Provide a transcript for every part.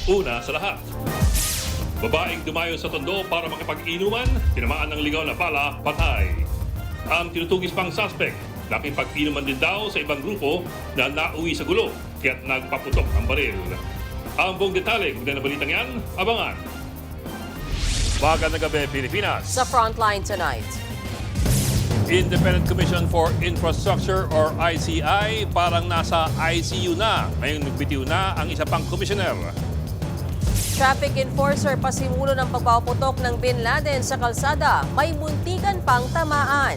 Una sa lahat, babaeng dumayo sa Tondo para makipag-inuman, tinamaan ng ligaw na bala, patay. Ang tinutugis pang suspect, nakipag-inuman din daw sa ibang grupo na nauwi sa gulo, kaya't nagpaputok ang baril. Ang buong detalye, kung na balitang yan, abangan. Magandang gabi, Pilipinas. Sa Frontline tonight. Independent Commission for Infrastructure or ICI parang nasa ICU na. Ngayong nagbitiw na ang isa pang commissioner. Traffic enforcer pasimulo ng pagpaputok ng Bin Laden sa kalsada, may muntikan pang tamaan.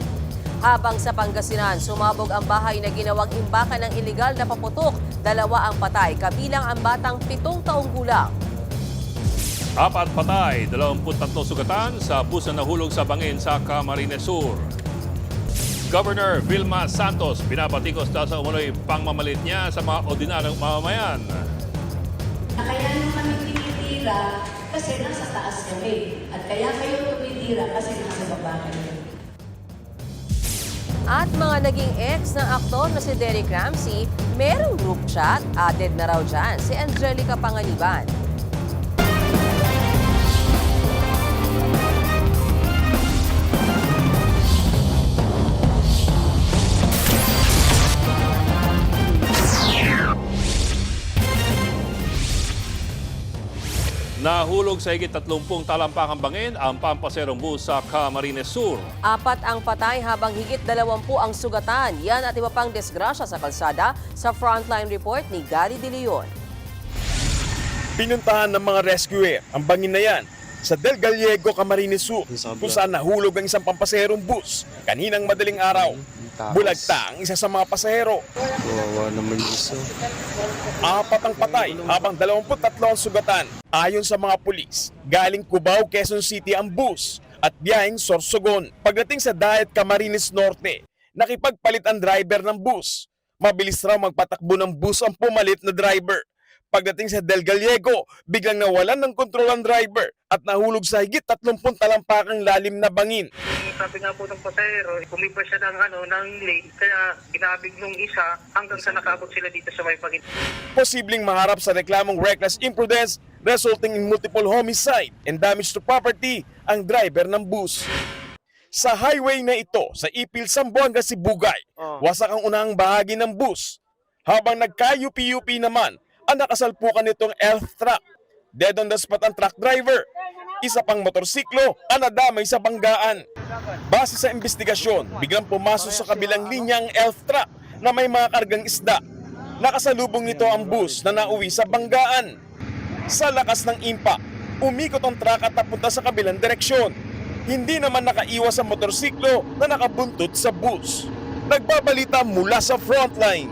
Habang sa Pangasinan, sumabog ang bahay na ginawang imbakan ng iligal na paputok. 2 ang patay, kabilang ang batang 7 taong gulang. 4 patay, 23 sugatan sa bus na nahulog sa bangin sa Camarines Sur. Governor Vilma Santos binabatikos daw sa umunoy pangmamalit niya sa mga ordinaryong mamamayan. Kaya nung kami tinitira kasi nasa taas kami. At kaya kayo tumitira kasi nasa baba kayo. At mga naging ex ng aktor na si Derek Ramsey, merong group chat, added na raw dyan si Angelica Panganiban. Nahulog sa higit 30 talampakang bangin ang pampaserong bus sa Camarines Sur. 4 ang patay habang higit 20 ang sugatan. Yan at iba pang disgrasya sa kalsada sa Frontline Report ni Gary De Leon. Pinuntahan ng mga rescuer ang bangin na yan sa Del Gallego, Camarines Sur, kung saan nahulog ang isang pampaserong bus kaninang madaling araw. Bulagta ang isa sa mga pasahero. Kawawa naman isa. 4 ang patay habang 23 ang sugatan. Ayon sa mga pulis, galing Cubao, Quezon City ang bus at biyaheng Sorsogon. Pagdating sa Dayat, Camarines Norte, nakipagpalit ang driver ng bus. Mabilis raw magpatakbo ng bus ang pumalit na driver. Pagdating sa Del Gallego, biglang nawalan ng kontrol ang driver at nahulog sa higit 30 talampakang lalim na bangin. Sabi nga po ng pasahero, kumiba siya ng lane, kaya ginabig nung isa hanggang sa nakabot sila dito sa may bangin. Posibleng maharap sa reklamong reckless imprudence resulting in multiple homicide and damage to property ang driver ng bus. Sa highway na ito, sa Ipil, Zamboanga, Sibugay, wasak ang unang bahagi ng bus. Habang nagka-UP-UP naman, ang nakasalpukan nitong elf truck. Dead on the spot ang truck driver. Isa pang motorsiklo ang nadamay sa banggaan. Base sa investigasyon, biglang pumasok sa kabilang linya ang elf truck na may mga kargang isda. Nakasalubong nito ang bus na nauwi sa banggaan. Sa lakas ng impact, umikot ang truck at napunta sa kabilang direksyon. Hindi naman nakaiwas ang motorsiklo na nakabuntot sa bus. Nagbabalita mula sa Frontline,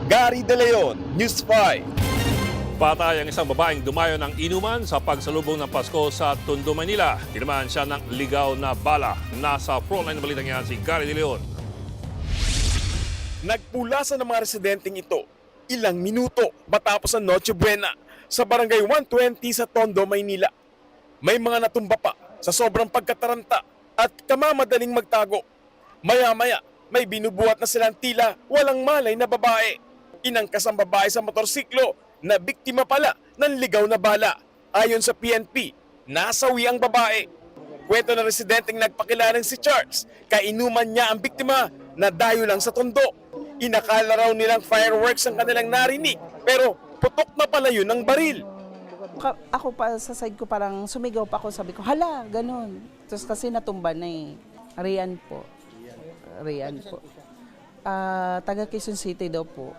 Gary De Leon, News 5. Patay ang isang babaeng dumayo ng inuman sa pagsalubong ng Pasko sa Tondo, Manila. Tinamaan siya ng ligaw na bala. Nasa Frontline na balitang yan si Gary De Leon. Nagpulasan ng mga residenteng ito ilang minuto matapos ang Noche Buena sa barangay 120 sa Tondo, Maynila. May mga natumba pa sa sobrang pagkataranta at kamamadaling magtago. Maya-maya, may binubuhat na silang tila walang malay na babae. Inangkas ang babae sa motorsiklo na biktima pala ng ligaw na bala. Ayon sa PNP, nasawi ang babae. Kwento ng residenteng nagpakilalang si Charles, kainuman niya ang biktima na dayo lang sa Tondo. Inakala raw nilang fireworks ang kanilang narinig, pero putok na pala yun ng baril. Ako pa sa side ko parang sumigaw pa ako, sabi ko, hala, ganun. Tapos kasi natumba na eh. Rian po. Taga Quezon City daw po.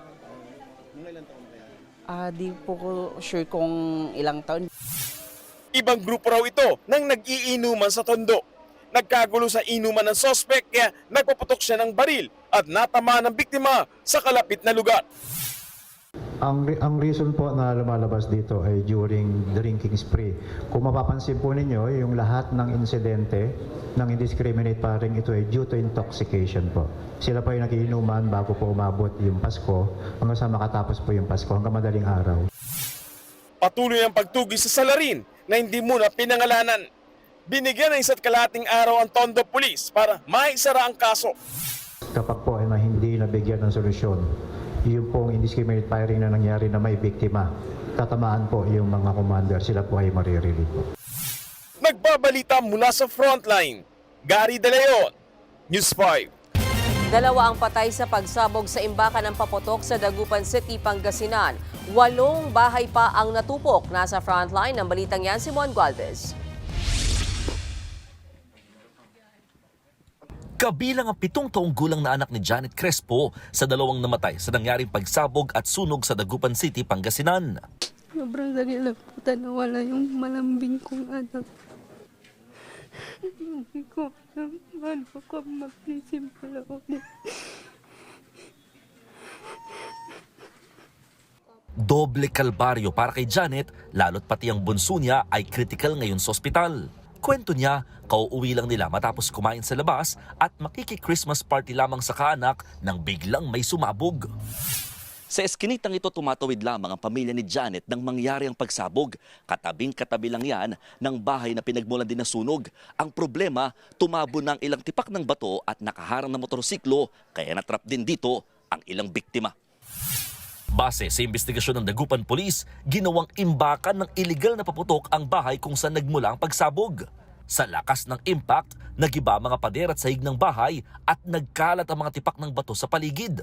Di po ko sure kung ilang taon. Ibang grupo raw ito nang nag-iinuman sa Tondo. Nagkagulo sa inuman ng suspect kaya nagpaputok siya ng baril at natamaan ng biktima sa kalapit na lugar. Ang reason po na lumalabas dito ay during drinking spree. Kung mapapansin po ninyo, yung lahat ng insidente ng indiscriminate paring ito ay due to intoxication po. Sila po yung nagiinuman bago po umabot yung Pasko hanggang sa makatapos po yung Pasko hanggang madaling araw. Patuloy ang pagtugis sa salarin na hindi muna pinangalanan. Binigyan ng 1 kalahating araw ang Tondo Police para maisara ang kaso. Kapag po ay hindi nabigyan ng solusyon yung pong indiscriminate firing na nangyari na may biktima, tatamaan po yung mga commander, sila po ay marirelieve po. Nagbabalita mula sa frontline, Gary De Leon, News 5. Dalawa ang patay sa pagsabog sa imbakan ng paputok sa Dagupan City, Pangasinan. 8 bahay pa ang natupok. Nasa frontline ng balitang yan si Mon Gualvez. Kabilang ang 7 taong gulang na anak ni Janet Crespo sa dalawang namatay sa nangyaring pagsabog at sunog sa Dagupan City, Pangasinan. Sobrang nagilaputan na wala yung malambing kong anak. Hindi ko alam paano ko magsisimula ulit. Doble kalbaryo para kay Janet, lalo't pati ang bunso niya ay critical ngayon sa ospital. Kwento niya, kauuwi lang nila matapos kumain sa labas at makiki-Christmas party lamang sa kaanak nang biglang may sumabog. Sa eskinitang ito tumatawid lamang ang pamilya ni Janet nang mangyari ang pagsabog. Katabing-katabi lang yan ng bahay na pinagmulan din ng sunog. Ang problema, tumabo ng ilang tipak ng bato at nakaharang na motorsiklo kaya natrap din dito ang ilang biktima. Base sa investigasyon ng Dagupan Police, ginawang imbakan ng iligal na paputok ang bahay kung saan nagmula ang pagsabog. Sa lakas ng impact, nagiba mga pader at sahig ng bahay at nagkalat ang mga tipak ng bato sa paligid.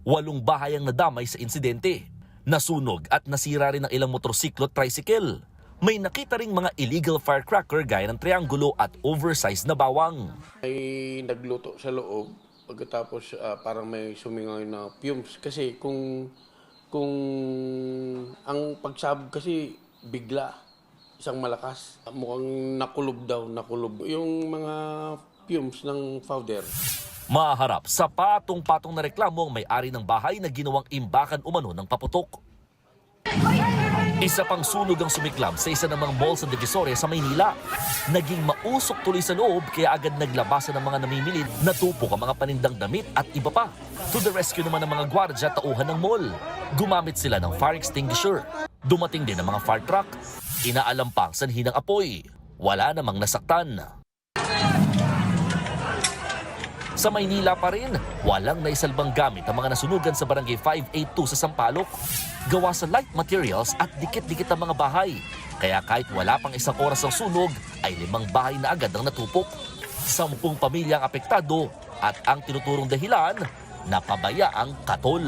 8 bahay ang nadamay sa insidente. Nasunog at nasira rin ang ilang motorsiklo at tricycle. May nakita ring mga illegal firecracker gaya ng triangulo at oversized na bawang. May nagluto sa loob, pagkatapos parang may sumingaw na fumes. Kasi kung ang pagsabog kasi bigla, isang malakas, mukhang nakulob yung mga fumes ng powder. Maharap sa patong-patong na reklamo ang may-ari ng bahay na ginawang imbakan umano ng paputok. Isa pang sunog ang sumiklab sa isa ng mga mall sa Divisoria sa Maynila. Naging mausok tuloy sa loob kaya agad naglabasan ng mga namimili, natupok ang mga panindang damit at iba pa. To the rescue naman ng mga gwardya tauhan ng mall. Gumamit sila ng fire extinguisher. Dumating din ang mga fire truck. Inaalam pa ang sanhi ng apoy. Wala namang nasaktan. Sa Maynila pa rin, walang naisalbang gamit ang mga nasunugan sa Barangay 582 sa Sampaloc. Gawa sa light materials at dikit-dikit ang mga bahay. Kaya kahit wala pang isang oras ang sunog, ay 5 bahay na agad ang natupok. 10 pamilya ang apektado at ang tinuturong dahilan, napabaya ang katol.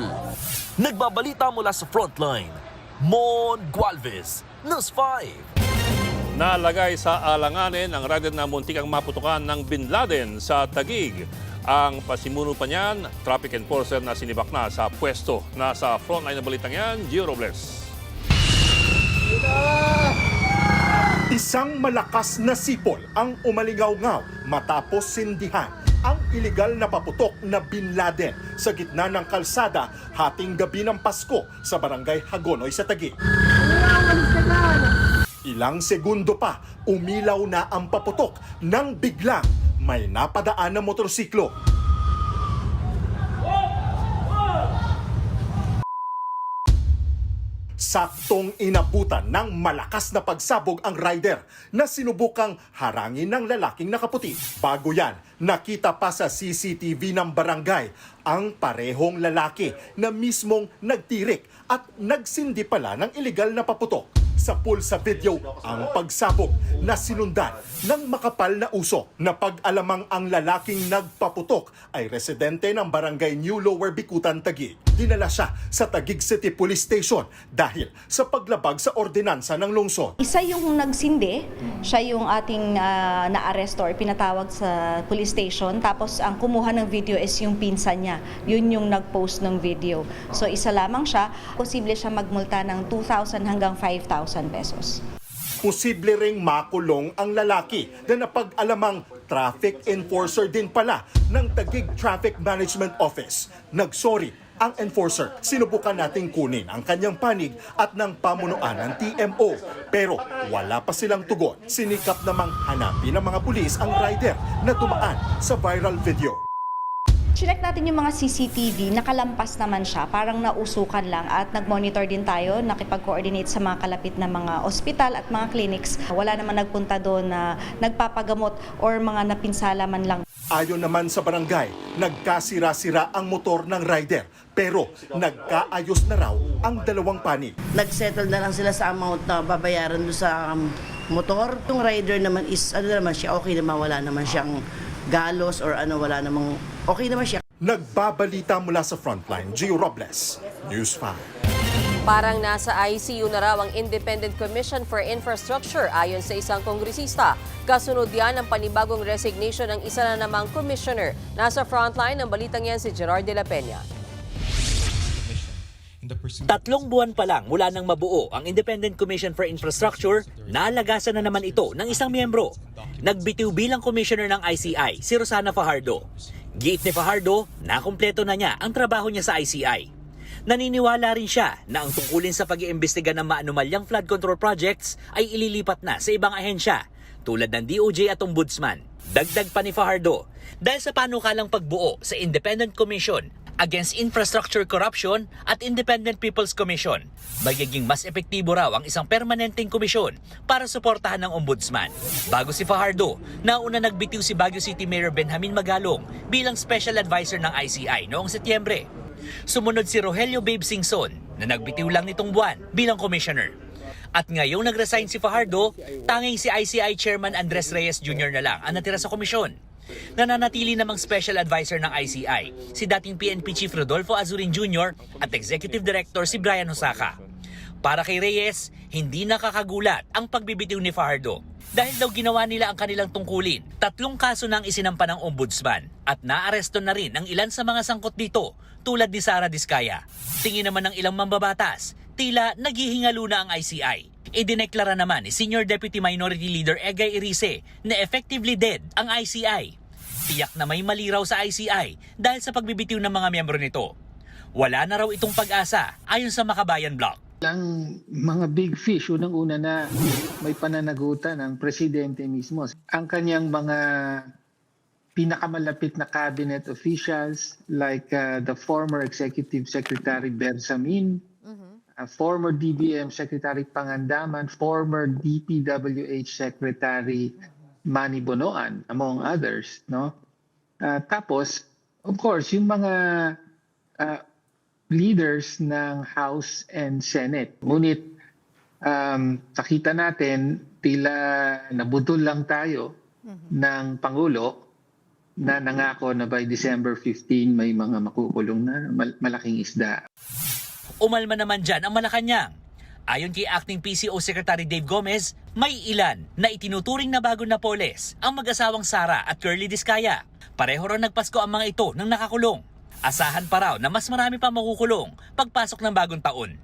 Nagbabalita mula sa frontline, Mon Gualvez, News 5. Nalagay sa alanganin ang racket na muntikang maputukan ng Bin Laden sa Taguig. Ang pasimuno pa niyan, traffic enforcer na sinibak na sa pwesto. Nasa frontline ng balitang yan, Gio Robles. Isang malakas na sipol ang umaligaw-ngaw matapos sindihan ang iligal na paputok na Bin Laden sa gitna ng kalsada hating gabi ng Pasko sa Barangay Hagonoy sa Taguig. Ilang segundo pa, umilaw na ang paputok nang biglang may napadaan na motorsiklo. Saktong inabutan ng malakas na pagsabog ang rider na sinubukang harangin ng lalaking nakaputi. Bago yan, nakita pa sa CCTV ng barangay ang parehong lalaki na mismong nagtirik at nagsindi pala ng iligal na paputok. Sa pool sa video, ang pagsabog na sinundan ng makapal na uso na pag-alamang ang lalaking nagpaputok ay residente ng barangay New Lower Bikutan, Taguig. Dinala siya sa Taguig City Police Station dahil sa paglabag sa ordinansa ng lungsod. Isa yung nagsindi, siya yung ating na-aresto or pinatawag sa police station. Tapos ang kumuha ng video is yung pinsan niya. Yun yung nag-post ng video. So isa lamang siya, posible siya magmulta ng 2,000 hanggang 5,000 pesos. Posible ring makulong ang lalaki na napag-alamang traffic enforcer din pala ng Taguig Traffic Management Office. Nagsorry ang enforcer. Sinubukan nating kunin ang kanyang panig at ng pamunuan ng TMO. Pero wala pa silang tugon. Sinikap namang hanapin ng mga pulis ang rider na dumaan sa viral video. Check natin yung mga CCTV, nakalampas naman siya, parang nausukan lang at nag-monitor din tayo, nakipag-coordinate sa mga kalapit na mga ospital at mga clinics. Wala naman nagpunta doon na nagpapagamot or mga napinsala man lang. Ayon naman sa barangay, nagkasira-sira ang motor ng rider pero nagkaayos na raw ang dalawang panig. Nagsettle na lang sila sa amount na babayaran doon sa motor. Yung rider naman is, ano naman siya, okay naman, wala naman siyang galos or ano, wala namang, okay naman siya. Nagbabalita mula sa Frontline, Gio Robles, News 5. Parang nasa ICU na raw ang Independent Commission for Infrastructure ayon sa isang kongresista. Kasunod yan ang panibagong resignation ng isa na namang commissioner. Nasa frontline ng balitang yan si Gerard de la Peña. 3 buwan pa lang mula nang mabuo ang Independent Commission for Infrastructure, naalagasan na naman ito ng isang miyembro. Nagbitiw bilang commissioner ng ICI, si Rosana Fajardo. Giit ni Fajardo, nakumpleto na niya ang trabaho niya sa ICI. Naniniwala rin siya na ang tungkulin sa pag-iimbestiga ng maanumalyang flood control projects ay ililipat na sa ibang ahensya tulad ng DOJ at Ombudsman. Dagdag pa ni Fajardo, dahil sa panukalang pagbuo sa Independent Commission Against Infrastructure Corruption at Independent People's Commission, magiging mas epektibo raw ang isang permanenteng komisyon para suportahan ng Ombudsman. Bago si Fajardo, nauna nagbitiw si Baguio City Mayor Benjamin Magalong bilang Special Advisor ng ICI noong Setyembre. Sumunod si Rogelio Babe Singson na nagbitiw lang nitong buwan bilang commissioner. At ngayong nag-resign si Fajardo, tanging si ICI Chairman Andres Reyes Jr. na lang ang natira sa komisyon. Nananatili namang Special Advisor ng ICI si dating PNP Chief Rodolfo Azurin Jr. at Executive Director si Brian Osaka. Para kay Reyes, hindi nakakagulat ang pagbibitiw ni Fajardo dahil daw ginawa nila ang kanilang tungkulin. 3 kaso nang isinampa ng Ombudsman at naaresto na rin ang ilan sa mga sangkot dito tulad ni Sara Diskaya. Tingin naman ng ilang mambabatas, tila naghihingalo na ang ICI. Idineklara naman ni Senior Deputy Minority Leader Egay Irice na effectively dead ang ICI. Tiyak na may mali raw sa ICI dahil sa pagbibitiw ng mga miyembro nito. Wala na raw itong pag-asa ayon sa Makabayan Block. Ang mga big fish, unang-una na may pananagutan ng presidente mismo. Ang kanyang mga pinakamalapit na cabinet officials like the former Executive Secretary Bersamin, former DBM Secretary Pangandaman, former DPWH Secretary Manny Bonoan, among others. No? Tapos, of course, yung mga leaders ng House and Senate. Ngunit nakita natin tila nabudol lang tayo ng Pangulo na nangako na by December 15 may mga makukulong na malaking isda. Umalma naman dyan ang Malacanang. Ayon kay Acting PCO Secretary Dave Gomez, may ilan na itinuturing na bagong Napoles ang mag-asawang Sara at Curly Diskaya. Pareho raw nagpasko ang mga ito nang nakakulong. Asahan pa raw na mas marami pa makukulong pagpasok ng bagong taon.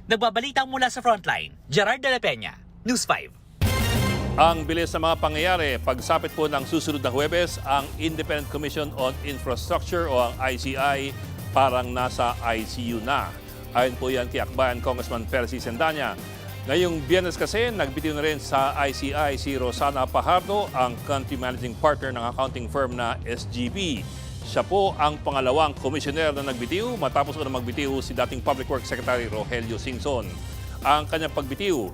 Nagbabalita mula sa Frontline, Gerard de la Peña, News 5. Ang bilis ng mga pangyayari, pagsapit po ng susunod na Huwebes, ang Independent Commission on Infrastructure o ang ICI parang nasa ICU na. Ayon po yan kay Akbayan Congressman Percy Sendanya. Ngayong Biyernes kasi, nagbitiw na rin sa ICI si Rosana Fajardo, ang country managing partner ng accounting firm na SGB. Siya po ang pangalawang komisyoner na nagbitiw matapos na magbitiw si dating Public Works Secretary Rogelio Singson. Ang kanyang pagbitiw,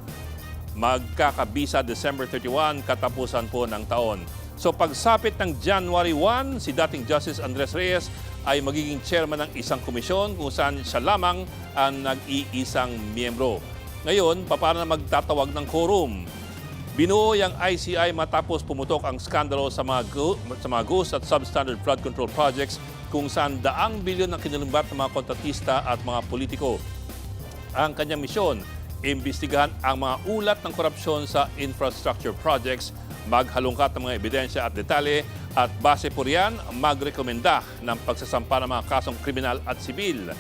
magkakabisa December 31, katapusan po ng taon. So pagsapit ng January 1, si dating Justice Andres Reyes ay magiging chairman ng isang komisyon kung saan siya lamang ang nag-iisang miyembro. Ngayon, paano na magtatawag ng quorum? Binuo yung ICI matapos pumutok ang skandalo sa mga ghost at substandard flood control projects kung saan daang bilyon ang kinilumbat ng mga kontratista at mga politiko. Ang kanyang misyon, imbestigahan ang mga ulat ng korupsyon sa infrastructure projects, maghalungkat ng mga ebidensya at detalye at base po riyan, magrekomenda ng pagsasampa ng mga kasong kriminal at sibil.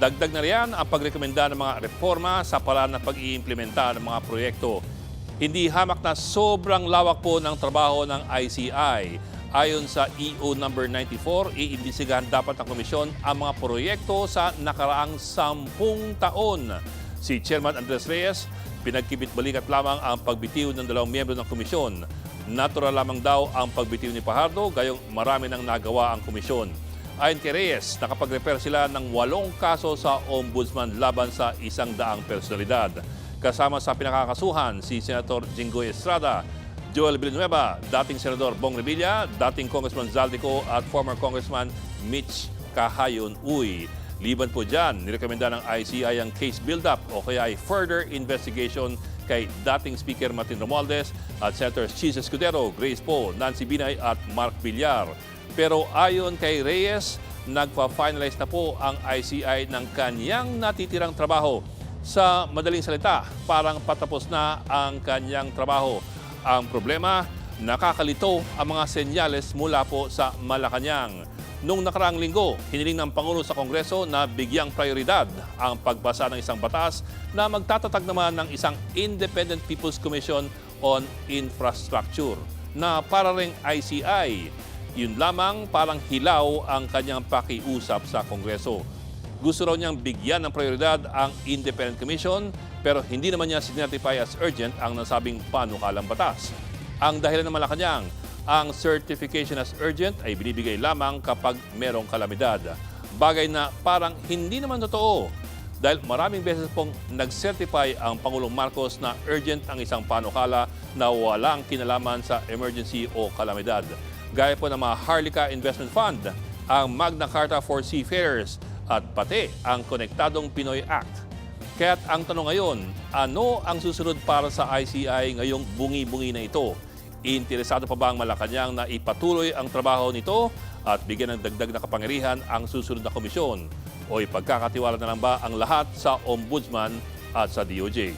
Dagdag na riyan ang pagrekomenda ng mga reforma sa paraan ng pag-iimplementa ng mga proyekto. Hindi hamak na sobrang lawak po ng trabaho ng ICI. Ayon sa EO number 94, iimbestigahan dapat ng komisyon ang mga proyekto sa nakaraang 10 taon. Si Chairman Andres Reyes, pinagkibit-balikat lamang ang pagbitiw ng 2 miyembro ng komisyon. Natural lamang daw ang pagbitiw ni Fajardo, gayong marami nang nagawa ang komisyon. Ayon kay Reyes, nakapag-repair sila ng 8 kaso sa Ombudsman laban sa 100 personalidad. Kasama sa pinakakasuhan si Senator Jinggoy Estrada, Joel Villanueva, dating Senador Bong Revilla, dating Congressman Zaldico at former Congressman Mitch Kahayon Uy. Liban po dyan, nirekomenda ng ICI ang case build-up o kaya ay further investigation kay dating Speaker Martin Romualdez at Senators Chis Escudero, Grace Poe, Nancy Binay at Mark Villar. Pero ayon kay Reyes, nagpa-finalize na po ang ICI ng kanyang natitirang trabaho. Sa madaling salita, parang patapos na ang kanyang trabaho. Ang problema, nakakalito ang mga senyales mula po sa Malacanang. Noong nakaraang linggo, hiniling ng Pangulo sa Kongreso na bigyang prioridad ang pagbasa ng isang batas na magtatatag naman ng isang Independent People's Commission on Infrastructure na para ring ICI. Yun lamang parang hilaw ang kanyang pakiusap sa Kongreso. Gusto raw niyang bigyan ng prioridad ang Independent Commission pero hindi naman niya sinertify as urgent ang nasabing panukalang batas. Ang dahilan ng Malacanang, ang certification as urgent ay binibigay lamang kapag merong kalamidad. Bagay na parang hindi naman totoo dahil maraming beses pong nag-certify ang Pangulong Marcos na urgent ang isang panukala na walang kinalaman sa emergency o kalamidad. Gaya po ng mga Harlika Investment Fund, ang Magna Carta for Seafarers at pati ang Konektadong Pinoy Act. Kaya't ang tanong ngayon, ano ang susunod para sa ICI ngayong bungi-bungi na ito? Interesado pa ba ang Malacanang na ipatuloy ang trabaho nito at bigyan ng dagdag na kapangyarihan ang susunod na komisyon? O ipagkakatiwala na lang ba ang lahat sa Ombudsman at sa DOJ?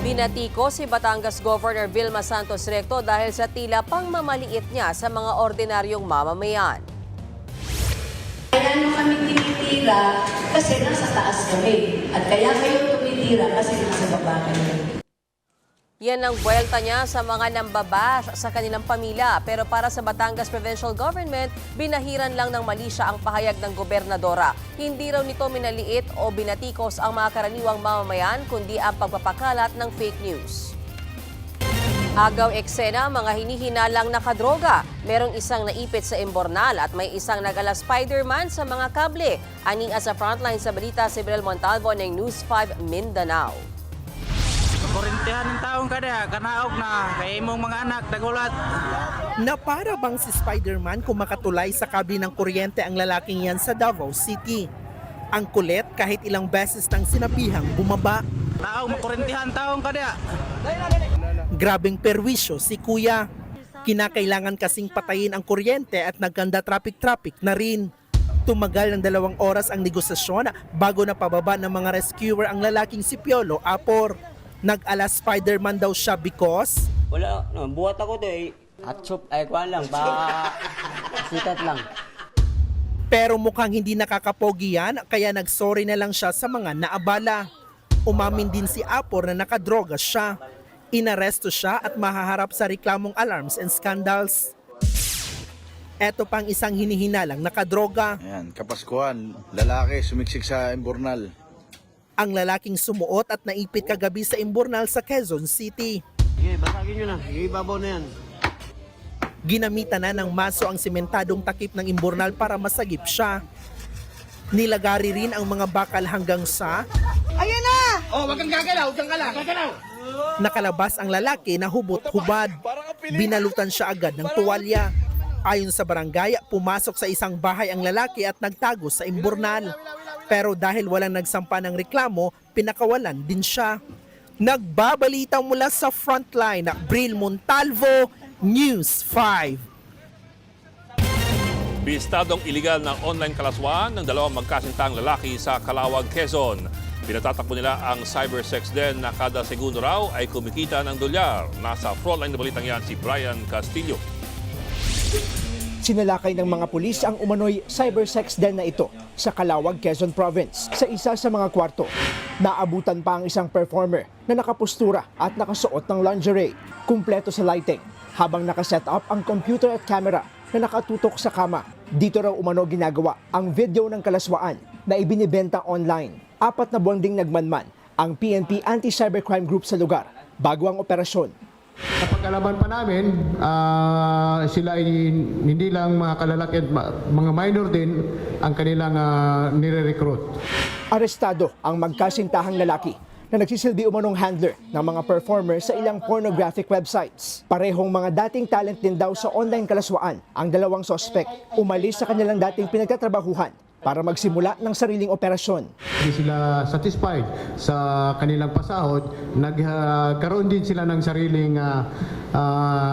Binatiko si Batangas Governor Vilma Santos Recto dahil sa tila pangmamaliit niya sa mga ordinaryong mamamayan. Kaya nyo kami tinitira kasi nasa taas kami. At kaya kayo tumitira kasi nasa baba kayo. Yan ang buwelta niya sa mga nambabash sa kanilang pamilya. Pero para sa Batangas Provincial Government, binahiran lang ng mali siya ang pahayag ng gobernadora. Hindi raw nito minaliit o binatikos ang mga karaniwang mamamayan, kundi ang pagpapakalat ng fake news. Agaw eksena, mga hinihinalang nakadroga. Merong isang naipit sa Imbornal at may isang nagala Spider-Man sa mga kable. Aning sa frontline sa balita si Brel Montalvo ng News 5 Mindanao. Korintihan ng taong kada, kanaog na, kay imong mga anak, dagulat. Na para bang si Spider-Man kung makatulay sa kable ng kuryente ang lalaking yan sa Davao City. Ang kulit kahit ilang beses nang sinabihang bumaba. Taong makorintihan taong kada. Grabeng perwisyo si Kuya. Kinakailangan kasing patayin ang kuryente at nagkanda traffic na rin. Tumagal ng 2 oras ang negosasyon bago na pababa ng mga rescuer ang lalaking si Piolo Apor. Nag-ala Spider-Man daw siya because wala, buhat ako to eh. Atsup, ay kuhan lang, ba sikat lang. Pero mukhang hindi nakakapogi yan, kaya nagsorry na lang siya sa mga naabala. Umamin din si Apor na nakadroga siya. Inaresto siya at mahaharap sa reklamong alarms and scandals. Eto pang isang hinihinalang nakadroga. Ayan, Kapaskuhan, lalaki sumiksik sa Imbornal. Ang lalaking sumuot at naipit kagabi sa Imbornal sa Quezon City. Sige, basagin nyo na. Ibabaw na yan. Ginamitan na ng maso ang sementadong takip ng Imbornal para masagip siya. Nilagari rin ang mga bakal hanggang sa... Ayan na! Oh, wag kang gagalaw, kang gagalaw. Nakalabas ang lalaki na hubot-hubad. Binalutan siya agad ng tuwalya. Ayon sa barangay, pumasok sa isang bahay ang lalaki at nagtago sa Imbornal. Pero dahil walang nagsampa ng reklamo, pinakawalan din siya. Nagbabalita mula sa frontline, Bril Montalvo, News 5. Bistadong iligal ng online kalaswaan ng 2 magkasintang lalaki sa Calawag, Quezon. Pinatatakbo nila ang cybersex den na kada segundo raw ay kumikita ng dolyar. Nasa frontline na balitang yan si Brian Castillo. Sinalakay ng mga pulis ang umano'y cybersex den na ito sa Calawag, Quezon Province. Sa isa sa mga kwarto, naabutan pa ang isang performer na nakapustura at nakasuot ng lingerie. Kumpleto sa lighting, habang nakaset up ang computer at camera na nakatutok sa kama. Dito raw umano ginagawa ang video ng kalaswaan na ibinibenta online. 4 na buwan ding nagmanman ang PNP Anti-Cybercrime Group sa lugar bago ang operasyon. Kapag-alaman pa namin, sila ay hindi lang mga kalalaki at mga minor din ang kanilang nire-recruit. Arestado ang magkasintahang lalaki na nagsisilbi umanong handler ng mga performer sa ilang pornographic websites. Parehong mga dating talent din daw sa online kalaswaan. Ang dalawang sospek umalis sa kanilang dating pinagtatrabahuhan para magsimula ng sariling operasyon. Hindi sila satisfied sa kanilang pasahod, nagkaroon din sila ng sariling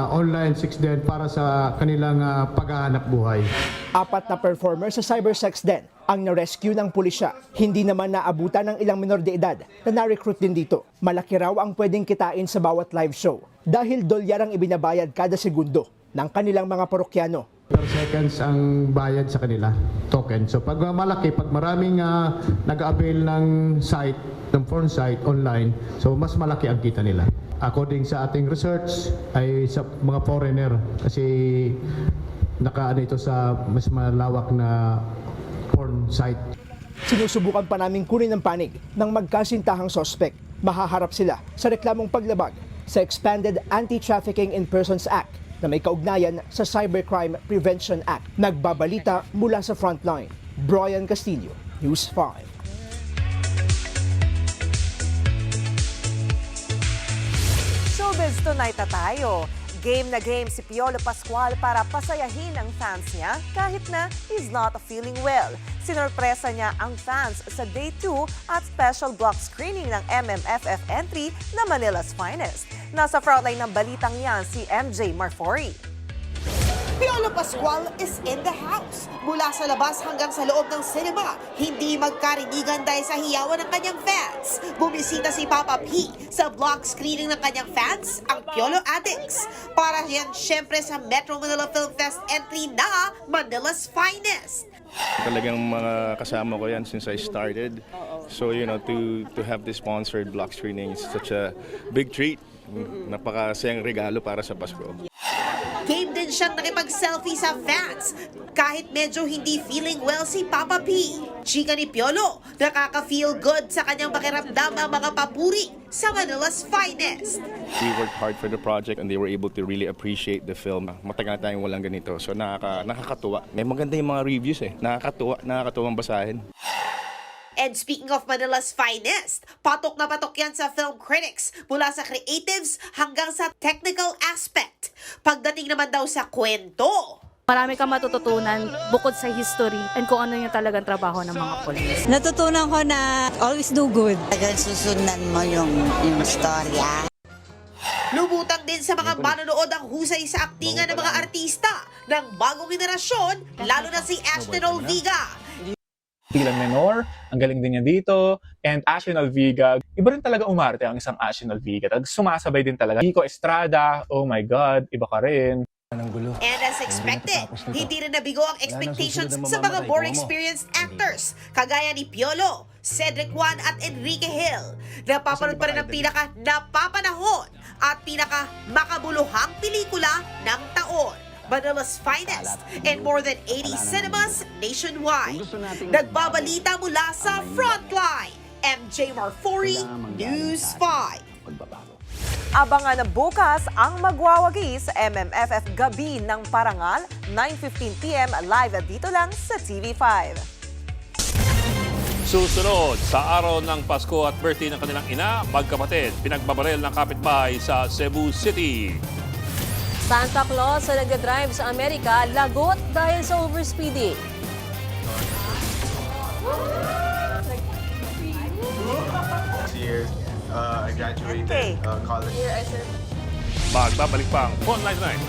online sex den para sa kanilang paghahanap buhay. 4 na performer sa cybersex den ang na-rescue ng pulisya. Hindi naman naabutan ng ilang minor de edad na na-recruit din dito. Malaki raw ang pwedeng kitain sa bawat live show dahil dolyar ang ibinabayad kada segundo ng kanilang mga parokyano. Per seconds ang bayad sa kanila, token. So pag malaki, pag maraming nag-avail ng site, ng porn site online, so mas malaki ang kita nila. According sa ating research ay sa mga foreigner kasi nakaano ito sa mas malawak na porn site. Sinusubukan pa namin kunin ang panig ng magkasintahang sospek. Mahaharap sila sa reklamong paglabag sa Expanded Anti-Trafficking in Persons Act na may kaugnayan sa Cybercrime Prevention Act. Nagbabalita mula sa Frontline, Brian Castillo, News 5. Showbiz tonight na tayo. Game na game si Piolo Pascual para pasayahin ang fans niya kahit na he's not feeling well. Sinorpresa niya ang fans sa Day 2 at special block screening ng MMFF entry na Manila's Finest. Nasa frontline ng balitang yan si MJ Marfori. Piolo Pascual is in the house. Mula sa labas hanggang sa loob ng cinema, hindi magkarinigan dahil sa hiyawan ng kanyang fans. Bumisita si Papa P sa block screening ng kanyang fans, ang Piolo Addicts. Para yan syempre sa Metro Manila Film Fest entry na Manila's Finest. Talagang mga kasama ko yan since I started. So to have this sponsored block screening is such a big treat. Napakasayang regalo para sa Pasko. Game din siyang nakipag-selfie sa fans kahit medyo hindi feeling well si Papa P. Chika ni Piolo, nakaka-feel good sa kanyang pakiramdam ang mga papuri sa Manila's Finest. We worked hard for the project and they were able to really appreciate the film. Matagal na tayong walang ganito, so nakakatuwa. May maganda yung mga reviews nakakatuwang basahin. And speaking of Manila's Finest, patok na patok yan sa film critics mula sa creatives hanggang sa technical aspect. Pagdating naman daw sa kwento, Marami kang matututunan bukod sa history and kung ano yung talagang trabaho ng mga polis. Natutunan ko na always do good. Talagang susundan mo yung storya. Lubutang din sa mga manonood ang husay sa aktingan ng mga artista ng bagong henerasyon, lalo na si Ashton Olviga. Dylan Menor, ang galing din niya dito. And Ashton Olviga, iba rin talaga umarte ang isang Ashton Olviga. Sumasabay din talaga. Kiko Estrada, oh my God, iba ka rin. And as expected, hindi rin nabigo ang expectations sa mga more experienced actors, kagaya ni Piolo, Cedric Juan at Enrique Hill. Napapanood pa rin ang pinaka-napapanahon at pinaka-makabuluhang pelikula ng taon, Manila's Finest, in more than 80 cinemas nationwide. Nagbabalita mula sa Frontline, MJ Marfori, News 5. Abangan na bukas ang magwawagi sa MMFF Gabi ng Parangal, 9:15 PM live dito lang sa TV5. Susunod, sa araw ng Pasko at birthday ng kanilang ina, magkapatid, pinagbabaril ng kapitbahay sa Cebu City. Santa Claus sa nagdadrive sa Amerika, lagot dahil sa overspeeding. I graduated college. Magbabalik pang Frontline Night.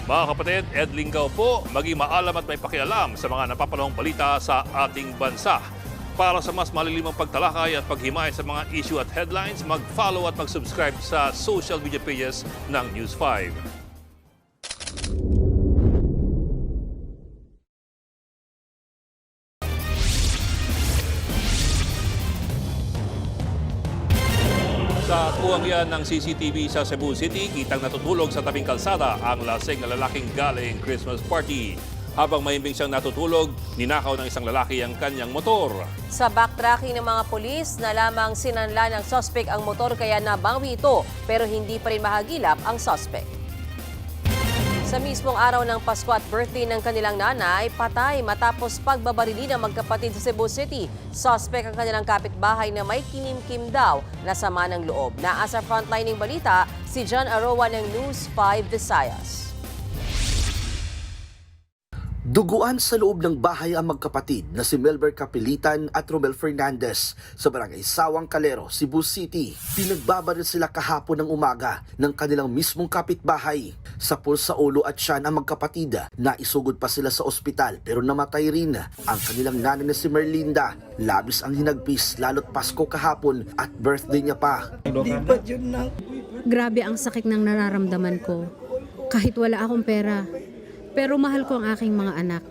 Mga kapatid, Ed Lingaw po, maging maalam at may pakialam sa mga napapanahong balita sa ating bansa. Para sa mas malilimang pagtalakay at paghimay sa mga issue at headlines, mag-follow at mag-subscribe sa social media pages ng News 5. Sa kuwang yan ng CCTV sa Cebu City, kitang natutulog sa tabing kalsada ang lasing na lalaking galing Christmas party. Habang mahimbing siyang natutulog, ninakaw ng isang lalaki ang kanyang motor. Sa backtracking ng mga pulis, na lamang sinanla ng suspect ang motor kaya nabawi ito pero hindi pa rin mahagilap ang suspect. Sa mismong araw ng Pasko at birthday ng kanilang nanay, patay matapos pagbabarili ng magkapatid sa Cebu City. Suspect ang kanilang kapitbahay na may kinimkim daw na sama ng loob. Naasa frontlining balita, si John Aroa ng News 5 Visayas. Duguan sa loob ng bahay ang magkapatid na si Melber Capilitan at Romel Fernandez sa barangay Sawang Calero, Cebu City. Pinagbabaril sila kahapon ng umaga ng kanilang mismong kapitbahay. Sapul sa ulo at tiyan ang magkapatid na isugod pa sila sa ospital pero namatay rin ang kanilang nanay na si Merlinda. Labis ang hinagpis lalo't Pasko kahapon at birthday niya pa. Grabe ang sakit ng nararamdaman ko. Kahit wala akong pera. Pero mahal ko ang aking mga anak.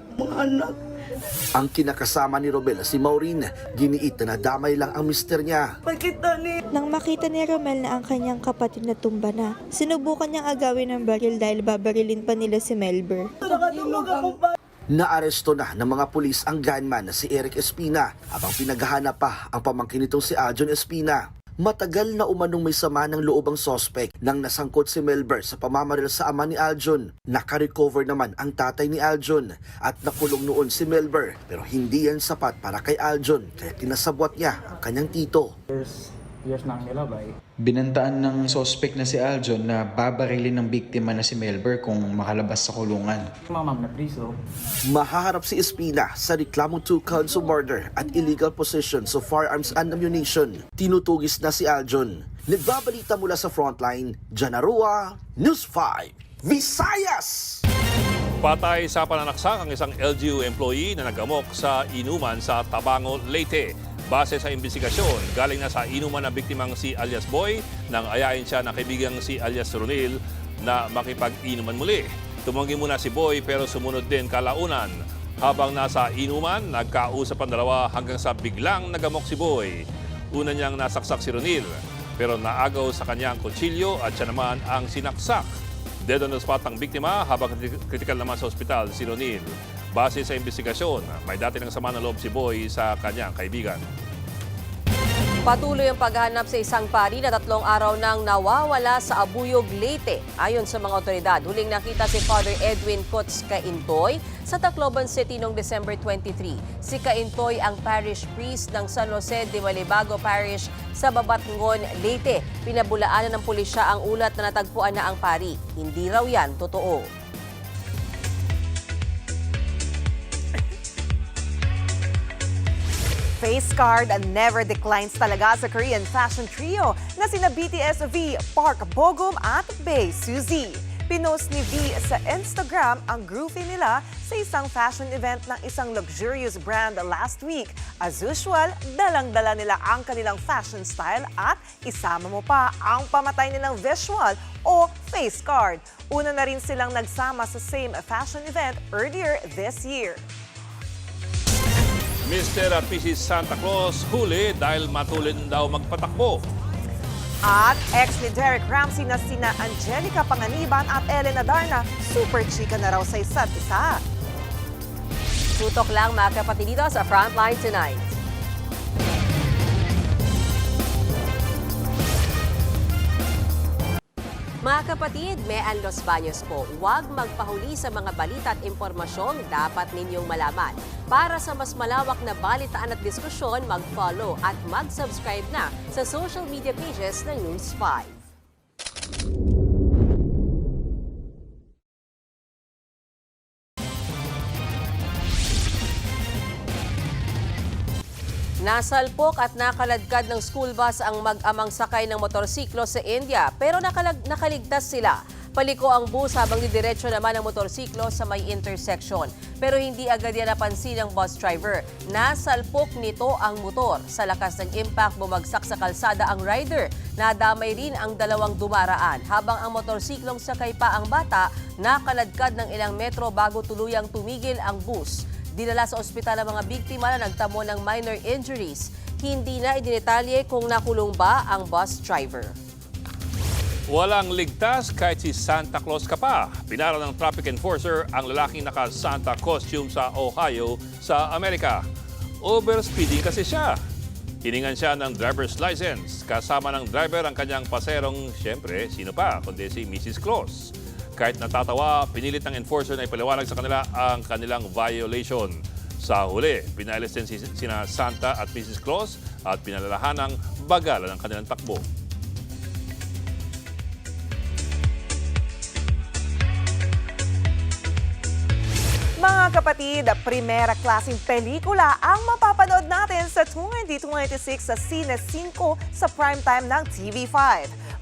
Ang kinakasama ni Romel, si Maureen, giniit na damay lang ang mister niya. Nang makita ni Romel na ang kanyang kapatid na tumba na, sinubukan niyang agawin ng baril dahil babarilin pa nila si Melber. Naaresto na ng mga pulis ang gunman na si Eric Espina habang pinaghahanap pa ang pamangkin nitong si Aljon Espina. Matagal na umanong may sama ng loob ang sospek nang nasangkot si Melber sa pamamaril sa ama ni Aljon. Nakarecover naman ang tatay ni Aljon at nakulong noon si Melber pero hindi yan sapat para kay Aljon kaya pinasabwat niya ang kanyang tito. Years na ang nilabay. Binantaan ng sospek na si Aljon na babarilin ng biktima na si Melber kung makalabas sa kulungan. Mamam na priso. Mahaharap si Espina sa reklamo 2 counts of murder at illegal possession of firearms and ammunition. Tinutugis na si Aljon. Nagbabalita mula sa frontline, Janarua, News 5, Visayas! Patay sa pananaksak ang isang LGU employee na nagamok sa inuman sa Tabango, Leyte. Base sa imbestigasyon, galing na sa inuman ng biktimang si alias Boy nang ayain siya ng kaibigang si alias Ronil na makipag-inuman muli. Tumanggi muna si Boy pero sumunod din kalaunan. Habang nasa inuman, nagkausap ang dalawa hanggang sa biglang nagamok si Boy. Una niyang nasaksak si Ronil pero naagaw sa kanyang kutsilyo at siya naman ang sinaksak. Dead on the spot ang biktima habang kritikal naman sa ospital si Ronil. Base sa investigasyon, may dati ng sama ng loob si Boy sa kanyang kaibigan. Patuloy ang paghahanap sa isang pari na 3 araw nang nawawala sa Abuyog, Leyte. Ayon sa mga otoridad, huling nakita si Father Edwin Cots Caintoy sa Tacloban City noong December 23. Si Caintoy ang parish priest ng San Jose de Malibago Parish sa Babatngon, Leyte. Pinabulaanan ng pulisya ang ulat na natagpuan na ang pari. Hindi raw yan totoo. Face card and never declines talaga sa Korean fashion trio na sina BTS V, Park Bogum at Bae Suzy. Pinost ni V sa Instagram ang groovy nila sa isang fashion event ng isang luxurious brand last week. As usual, dalang-dala nila ang kanilang fashion style at isama mo pa ang pamatay nilang visual o face card. Una na rin silang nagsama sa same fashion event earlier this year. Mr. at Mrs. Santa Claus huli dahil matulin daw magpatakbo. At ex ni Derek Ramsey na sina Angelica Panganiban at Ellen Adarna, super chika na raw sa isa't isa. Tutok lang mga kapatid dito sa Frontline Tonight. Mga kapatid, Mean Los Baños po, huwag magpahuli sa mga balita at impormasyong dapat ninyong malaman. Para sa mas malawak na balitaan at diskusyon, mag-follow at mag-subscribe na sa social media pages ng News 5. Nasalpok at nakaladkad ng school bus ang mag-amang sakay ng motorsiklo sa India pero nakaligtas sila. Paliko ang bus habang didiretso naman ang motorsiklo sa may intersection. Pero hindi agad yan napansin ng bus driver. Nasalpok nito ang motor. Sa lakas ng impact, bumagsak sa kalsada ang rider. Nadamay rin ang dalawang dumaraan. Habang ang motorsiklong sakay pa ang bata, nakaladkad ng ilang metro bago tuluyang tumigil ang bus. Dinala sa ospital ang mga biktima na nagtamo ng minor injuries. Hindi na idinetalye kung nakulong ba ang bus driver. Walang ligtas kahit si Santa Claus ka pa. Pinara ng traffic enforcer ang lalaking naka-Santa costume sa Ohio sa Amerika. Overspeeding kasi siya. Hiningan siya ng driver's license. Kasama ng driver ang kanyang paserong, siyempre, sino pa, kundi si Mrs. Claus. Kahit natatawa, pinilit ng enforcer na ipaliwanag sa kanila ang kanilang violation. Sa huli, pinaalis din sina Santa at Mrs. Claus at pinalalahanang bagalan ang kanilang takbo. Mga kapatid, primera klaseng pelikula ang mapapanood natin sa 2026 sa Cine 5 sa primetime ng TV5.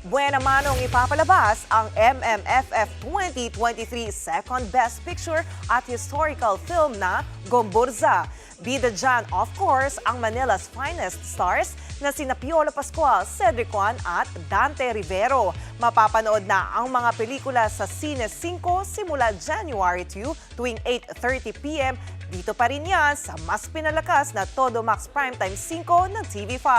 Buena manong ipapalabas ang MMFF 2023 Second Best Picture at Historical Film na Gomburza. Bida dyan, of course, ang Manila's finest stars na sina Piolo Pascual, Cedric Juan at Dante Rivero. Mapapanood na ang mga pelikula sa Cine 5 simula January 2 tuwing 8:30 p.m. Dito pa rin yan sa mas pinalakas na Todo Max Primetime 5 ng TV5.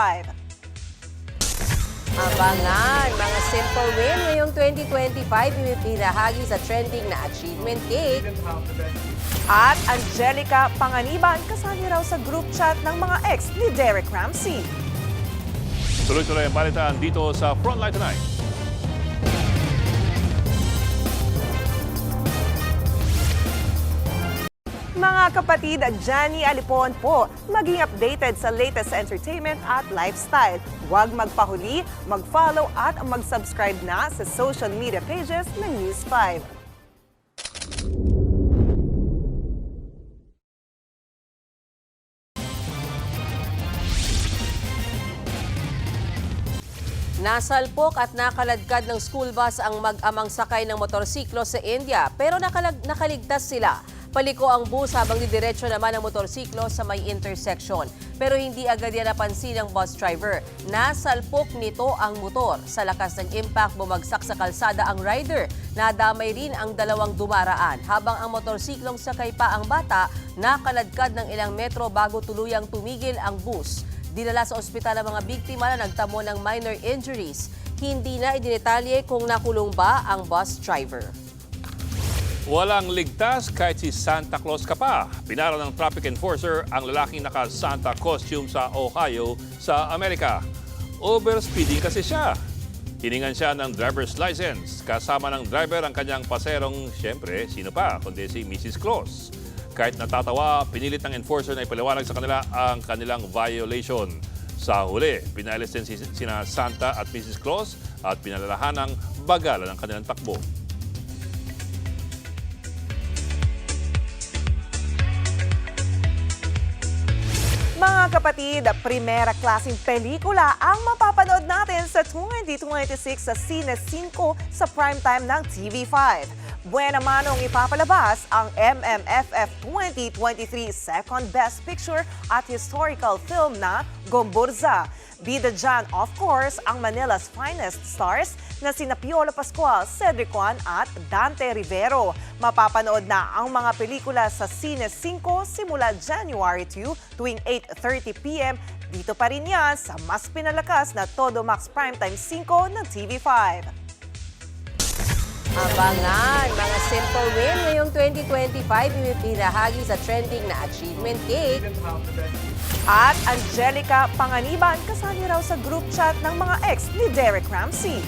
Abangan, mga simple win ngayong 2025 ipinahagi sa trending na achievement cake. At Angelica Panganiban kasali raw sa group chat ng mga ex ni Derek Ramsey. Tuloy-tuloy ang balitaan dito sa Frontline Tonight. Mga kapatid, Johnny Alipon po, maging updated sa latest entertainment at lifestyle. Huwag magpahuli, mag-follow at mag-subscribe na sa social media pages ng News 5. Nasalpok at nakaladkad ng school bus ang mag-amang sakay ng motorsiklo sa India pero nakaligtas sila. Paliko ang bus habang didiretso naman ang motorsiklo sa may intersection. Pero hindi agad yan napansin ng bus driver. Nasalpok nito ang motor. Sa lakas ng impact, bumagsak sa kalsada ang rider. Nadamay rin ang dalawang dumaraan. Habang ang motorsiklong sakay pa ang bata, nakaladkad ng ilang metro bago tuluyang tumigil ang bus. Dinala sa ospital ang mga biktima na nagtamo ng minor injuries. Hindi na idinetalye kung nakulong ba ang bus driver. Walang ligtas kahit si Santa Claus ka pa. Pinara ng traffic enforcer ang lalaking naka-Santa costume sa Ohio sa Amerika. Overspeeding kasi siya. Hiningan siya ng driver's license. Kasama ng driver ang kanyang paserong, siyempre, sino pa kundi si Mrs. Claus. Kahit natatawa, pinilit ng enforcer na ipaliwanag sa kanila ang kanilang violation. Sa huli, pinaalis din sina Santa at Mrs. Claus at pinalalahanang bagalan ang kanilang takbo. Mga kapatid, primera klaseng pelikula ang mapapanood natin sa 2026 sa Cine 5 sa primetime ng TV5. Buena manong ipapalabas ang MMFF 2023 Second Best Picture at Historical Film na Gomburza. Bida dyan, of course, ang Manila's finest stars na sina Piolo Pascual, Cedric Juan at Dante Rivero. Mapapanood na ang mga pelikula sa Cine 5 simula January 2 tuwing 8:30 p.m. Dito pa rin yan sa mas pinalakas na Todo Max Primetime 5 ng TV5. Abangan, mga simple win ngayong 2025 ipinahagi sa trending na achievement cake. At Angelica Panganiban kasali raw sa group chat ng mga ex ni Derek Ramsey.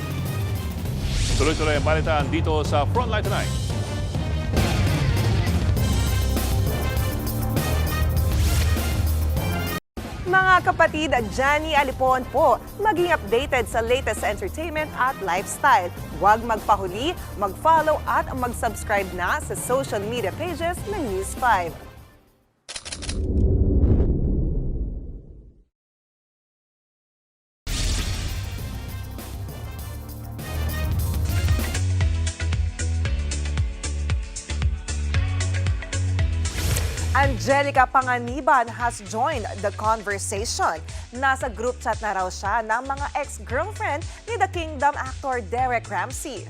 Tuloy-tuloy ang balitaan dito sa Frontline Tonight. Mga kapatid, Johnny Alipon po, maging updated sa latest entertainment at lifestyle. Huwag magpahuli, mag-follow at mag-subscribe na sa social media pages ng News 5. Angelica Panganiban has joined the conversation. Nasa group chat na raw siya ng mga ex-girlfriend ni The Kingdom actor Derek Ramsey.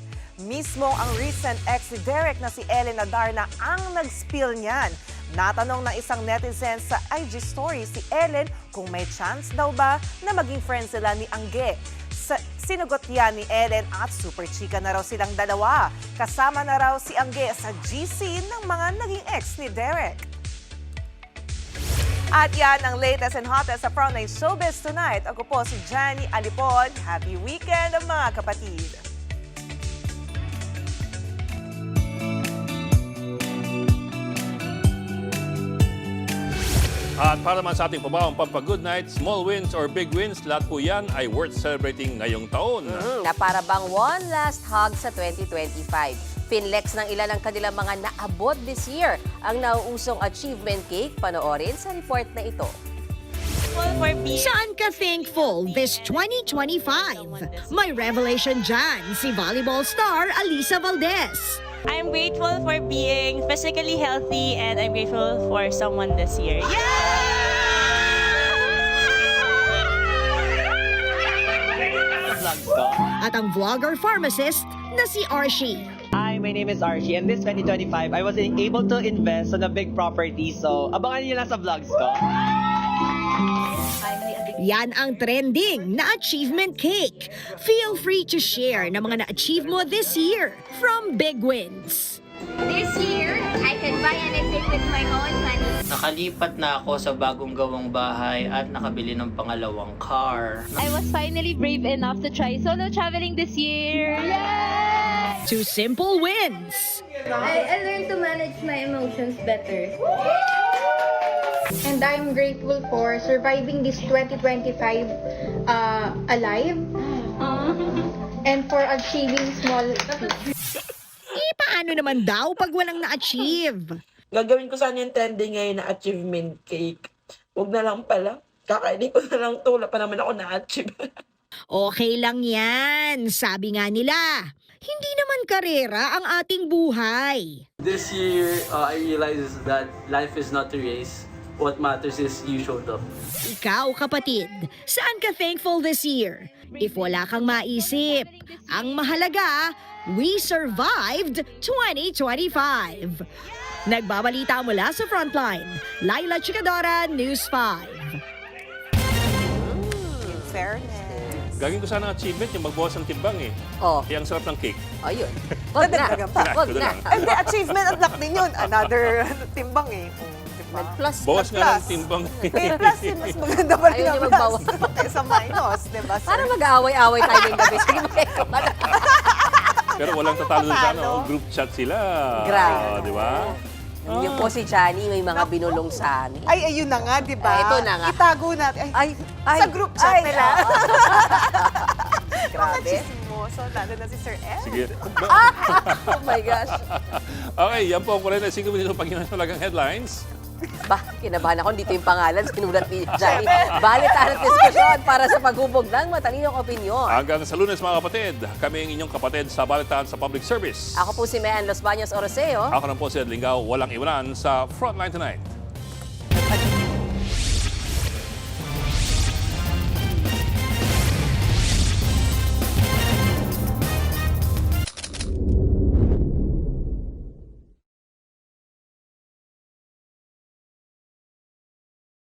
Mismo ang recent ex ni Derek na si Ellen Adarna ang nag-spill niyan. Natanong ng isang netizen sa IG story si Ellen kung may chance daw ba na maging friends sila ni Angge. Sinugot yan ni Ellen at super chika na raw silang dalawa. Kasama na raw si Angge sa GC ng mga naging ex ni Derek. At yan ang latest and hottest sa Frontline Showbiz Tonight. Ako po si Johnny Alipon. Happy weekend mga kapatid! At para naman sa ating pabawang pampag-good night, small wins or big wins, lahat po yan ay worth celebrating ngayong taon. Na para bang one last hug sa 2025. Pinlex ng ilan ang kanilang mga naabot this year. Ang nauusong achievement cake, panoorin sa report na ito. Saan ka thankful this 2025? May revelation dyan si volleyball star Alisa Valdez. I'm grateful for being physically healthy and I'm grateful for someone this year. At ang vlogger pharmacist na si Archie. Hi, my name is Archie and this 2025 I was able to invest on a big property so abangan niyo lang sa vlogs ko. Yan ang trending na achievement cake. Feel free to share na mga na-achieve mo this year from Big Wins. This year, I can buy anything with my own money. Nakalipat na ako sa bagong gawang bahay at nakabili ng pangalawang car. I was finally brave enough to try solo traveling this year. Yay! 2 simple wins. I learned to manage my emotions better. And I'm grateful for surviving this 2025 alive and for achieving small things. Paano naman daw pag walang na-achieve? Gagawin ko sana yung trending ngayon na achievement cake. Huwag na lang pala. Kakainin ko na lang to. Wala pa naman ako na-achieve. Okay lang yan. Sabi nga nila, hindi naman karera ang ating buhay. This year, I realized that life is not a race. What matters is you showed up. Ikaw, kapatid, saan ka thankful this year? If wala kang maisip, ang mahalaga, we survived 2025. Nagbabalita mula sa Frontline, Laila Chicadora, News 5. In fairness. Gagawin ko sana ng achievement yung magbawas ng timbang eh. Kaya ang sarap ng cake. Ayun. Wag na. Wag na. Hindi, achievement at luck din yun. Another timbang eh. Nag-plus. Bawas nga ng timbang. May plus yun, mas maganda pa rin Ayaw ang niya plus. magbawas. Kaysa minus, di ba? Para mag-aaway-aaway tayo ng gabi. Sige mo Pero walang tatalo sa group chat sila. Grabe. Di ba? Yung po si Johnny, may mga binulong sa amin. Ay, ayun na nga, di ba? Ito na nga. Itago natin. Ay, sa group chat nila. Grabe. Mga chismoso, lalo na si Sir Ed. Sige. Oh my gosh. Okay, yan po ang 45 minuto pag talagang headlines. Bah, kinabahan ako. Dito yung pangalan. Sinulat ni Johnny. Balitan at diskusyon para sa paghubog ng matalinong opinyon. Hanggang sa Lunes, mga kapatid, kami ang inyong kapatid sa Balitaan sa Public Service. Ako po si Mayan Los Baños Oroseo. Ako na po si Ed Lingao, walang iwanan sa Frontline Tonight.